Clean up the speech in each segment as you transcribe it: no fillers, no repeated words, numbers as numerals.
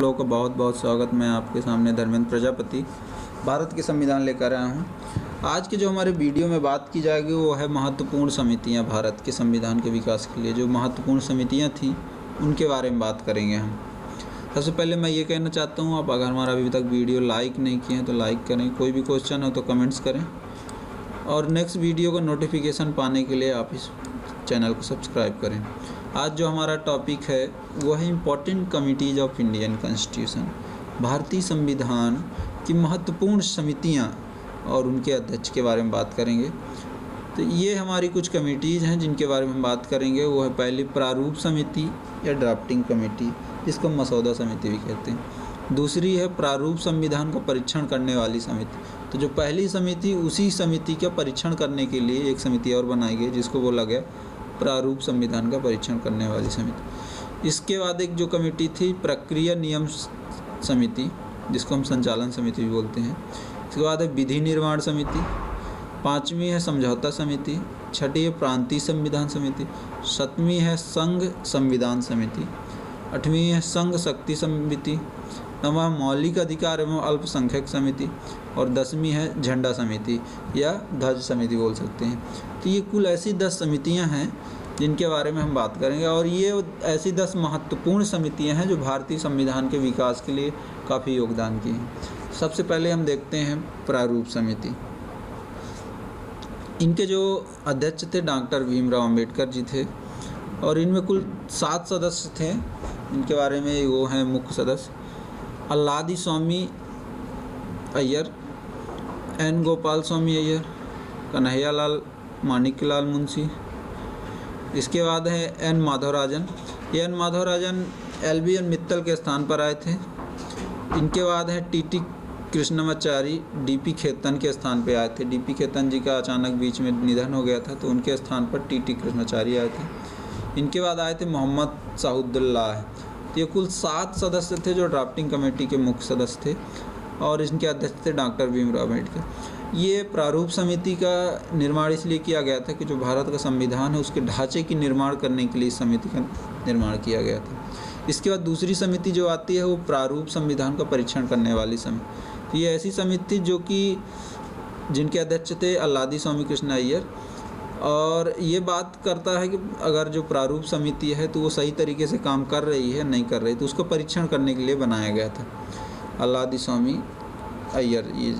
लोगों का बहुत बहुत स्वागत। मैं आपके सामने धर्मेंद्र प्रजापति भारत के संविधान लेकर आया हूँ। आज के जो हमारे वीडियो में बात की जाएगी वो है महत्वपूर्ण समितियाँ। भारत के संविधान के विकास के लिए जो महत्वपूर्ण समितियाँ थीं उनके बारे में बात करेंगे हम। सबसे पहले मैं ये कहना चाहता हूँ, आप अगर हमारा अभी तक वीडियो लाइक नहीं किए हैं तो लाइक करें, कोई भी क्वेश्चन हो तो कमेंट्स करें, और नेक्स्ट वीडियो का नोटिफिकेशन पाने के लिए आप इस चैनल को सब्सक्राइब करें। आज जो हमारा टॉपिक है वो है important committees of Indian constitution, भारतीय संविधान की महत्वपूर्ण समितियां और उनके अध्यक्ष के बारे में बात करेंगे। तो ये हमारी कुछ कमिटीज़ हैं जिनके बारे में हम बात करेंगे। वो है पहली प्रारूप समिति या ड्राफ्टिंग कमेटी, जिसको मसौदा समिति भी कहते हैं। दूसरी है प्रारूप संविधान का परीक्षण करने वाली समिति। तो जो पहली समिति, उसी समिति का परीक्षण करने के लिए एक समिति और बनाई गई जिसको बोला गया प्रारूप संविधान का परीक्षण करने वाली समिति। इसके बाद एक जो कमेटी थी प्रक्रिया नियम समिति, जिसको हम संचालन समिति भी बोलते हैं। इसके बाद है विधि निर्माण समिति। पाँचवीं है समझौता समिति। छठी है प्रांतीय संविधान समिति। सातवीं है संघ संविधान समिति। आठवीं है संघ शक्ति समिति। नवा मौलिक अधिकार एवं अल्पसंख्यक समिति। और 10वीं है झंडा समिति या ध्वज समिति बोल सकते हैं। तो ये कुल ऐसी 10 समितियां हैं जिनके बारे में हम बात करेंगे, और ये ऐसी 10 महत्वपूर्ण समितियां हैं जो भारतीय संविधान के विकास के लिए काफ़ी योगदान की हैं। सबसे पहले हम देखते हैं प्रारूप समिति। इनके जो अध्यक्ष थे डॉक्टर भीमराव अंबेडकर जी थे, और इनमें कुल 7 सदस्य थे। इनके बारे में वो हैं मुख्य सदस्य अल्लादी स्वामी अय्यर, एन गोपाल स्वामी अय्यर, कन्हैयालाल माणिक्यलाल मुंशी। इसके बाद है एन माधवराजन। एन माधवराजन एलबीएन मित्तल के स्थान पर आए थे। इनके बाद है टीटी कृष्णमाचारी डीपी खेतन के स्थान पर आए थे। डीपी खेतन जी का अचानक बीच में निधन हो गया था, तो उनके स्थान पर टीटी कृष्णमाचारी आए थे। इनके बाद आए थे मोहम्मद शाहुद्दौला। ये कुल 7 सदस्य थे जो ड्राफ्टिंग कमेटी के मुख्य सदस्य थे, और इनके अध्यक्ष थे डॉक्टर भीमराव अम्बेडकर। ये प्रारूप समिति का निर्माण इसलिए किया गया था कि जो भारत का संविधान है उसके ढांचे की निर्माण करने के लिए इस समिति का निर्माण किया गया था। इसके बाद दूसरी समिति जो आती है वो प्रारूप संविधान का परीक्षण करने वाली समिति। ये ऐसी समिति जो कि जिनके अध्यक्ष थे अल्लादी स्वामी कृष्ण अय्यर, और ये बात करता है कि अगर जो प्रारूप समिति है तो वो सही तरीके से काम कर रही है नहीं कर रही, तो उसको परीक्षण करने के लिए बनाया गया था अल्लादी स्वामी अय्यर ये।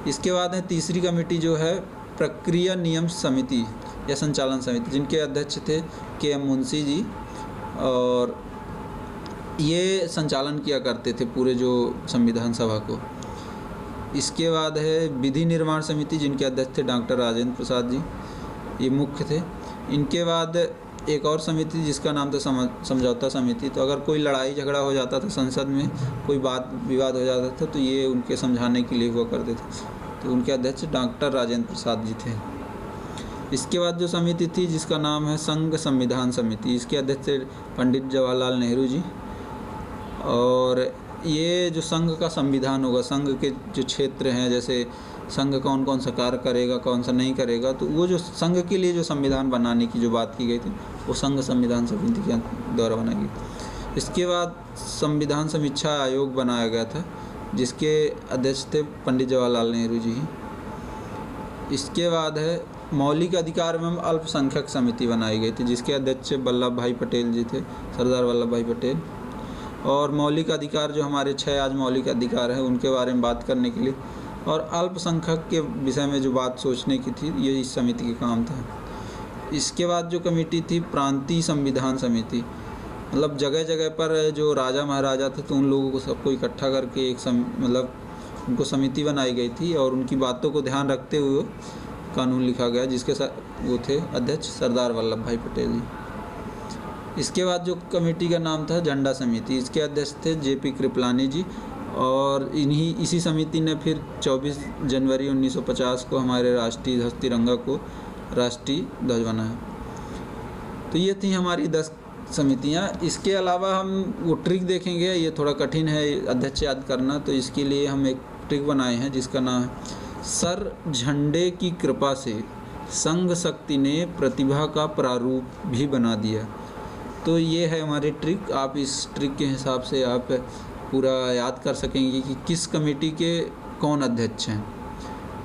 इसके बाद है तीसरी कमेटी जो है प्रक्रिया नियम समिति या संचालन समिति, जिनके अध्यक्ष थे के एम मुंशी जी, और ये संचालन किया करते थे पूरे जो संविधान सभा को। इसके बाद है विधि निर्माण समिति, जिनके अध्यक्ष थे डॉक्टर राजेंद्र प्रसाद जी, ये मुख्य थे। इनके बाद एक और समिति जिसका नाम था समझौता समिति। तो अगर कोई लड़ाई झगड़ा हो जाता था संसद में, कोई बात विवाद हो जाता था, तो ये उनके समझाने के लिए हुआ करते थे। तो उनके अध्यक्ष डॉक्टर राजेंद्र प्रसाद जी थे। इसके बाद जो समिति थी जिसका नाम है संघ संविधान समिति, इसके अध्यक्ष थे पंडित जवाहरलाल नेहरू जी। और ये जो संघ का संविधान होगा, संघ के जो क्षेत्र हैं, जैसे संघ कौन कौन सा कार्य करेगा, कौन सा नहीं करेगा, तो वो जो संघ के लिए जो संविधान बनाने की जो बात की गई थी वो संघ संविधान समिति के द्वारा बनाई गई। इसके बाद संविधान समीक्षा आयोग बनाया गया था, जिसके अध्यक्ष थे पंडित जवाहरलाल नेहरू जी। इसके बाद है मौलिक अधिकार एवं अल्पसंख्यक समिति बनाई गई थी, जिसके अध्यक्ष वल्लभ भाई पटेल जी थे, सरदार वल्लभ भाई पटेल। और मौलिक अधिकार जो हमारे 6 आज मौलिक अधिकार हैं उनके बारे में बात करने के लिए, और अल्पसंख्यक के विषय में जो बात सोचने की थी, ये इस समिति का काम था। इसके बाद जो कमेटी थी प्रांतीय संविधान समिति, मतलब जगह जगह पर जो राजा महाराजा थे तो उन लोगों को सबको इकट्ठा करके एक मतलब उनको समिति बनाई गई थी, और उनकी बातों को ध्यान रखते हुए कानून लिखा गया, जिसके साथ वो थे अध्यक्ष सरदार वल्लभ भाई पटेल जी। इसके बाद जो कमेटी का नाम था झंडा समिति, इसके अध्यक्ष थे जेपी कृपलानी जी, और इसी समिति ने फिर 24 जनवरी 1950 को हमारे राष्ट्रीय ध्वज तिरंगा को राष्ट्रीय ध्वज बनाया। तो ये थी हमारी 10 समितियाँ। इसके अलावा हम वो ट्रिक देखेंगे, ये थोड़ा कठिन है अध्यक्ष याद करना, तो इसके लिए हम एक ट्रिक बनाए हैं जिसका नाम है सर झंडे की कृपा से संघ शक्ति ने प्रतिभा का प्रारूप भी बना दिया। तो ये है हमारी ट्रिक। आप इस ट्रिक के हिसाब से आप पूरा याद कर सकेंगे कि किस कमेटी के कौन अध्यक्ष हैं।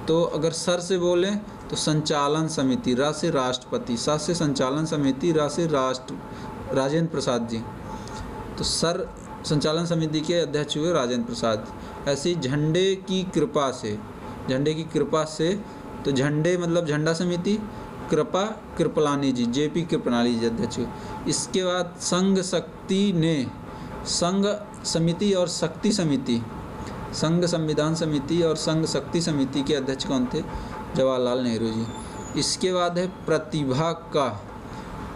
तो अगर सर से बोलें तो संचालन समिति, रा से राष्ट्रपति, सा से संचालन समिति, रा से राजेंद्र प्रसाद जी। तो सर संचालन समिति के अध्यक्ष हुए राजेंद्र प्रसाद। ऐसे झंडे की कृपा से, झंडे की कृपा से, तो झंडे मतलब झंडा समिति, कृपा कृपलानी जी, जेपी कृपलानी जी अध्यक्ष हुए। इसके बाद संघ शक्ति ने, संघ समिति और शक्ति समिति, संघ संविधान समिति और संघ शक्ति समिति के अध्यक्ष कौन थे? जवाहरलाल नेहरू जी। इसके बाद है प्रतिभा का,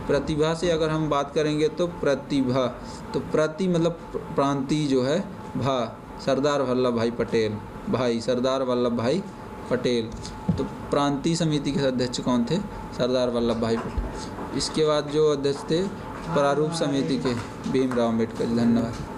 प्रतिभा से अगर हम बात करेंगे तो प्रतिभा, तो प्रति मतलब प्रांतीय जो है, भा सरदार वल्लभ भाई पटेल, भाई सरदार वल्लभ भाई पटेल। तो प्रांतीय समिति के अध्यक्ष कौन थे? सरदार वल्लभ भाई पटेल। इसके बाद जो अध्यक्ष थे प्रारूप समिति के, भीमराव अम्बेडकर। धन्यवाद।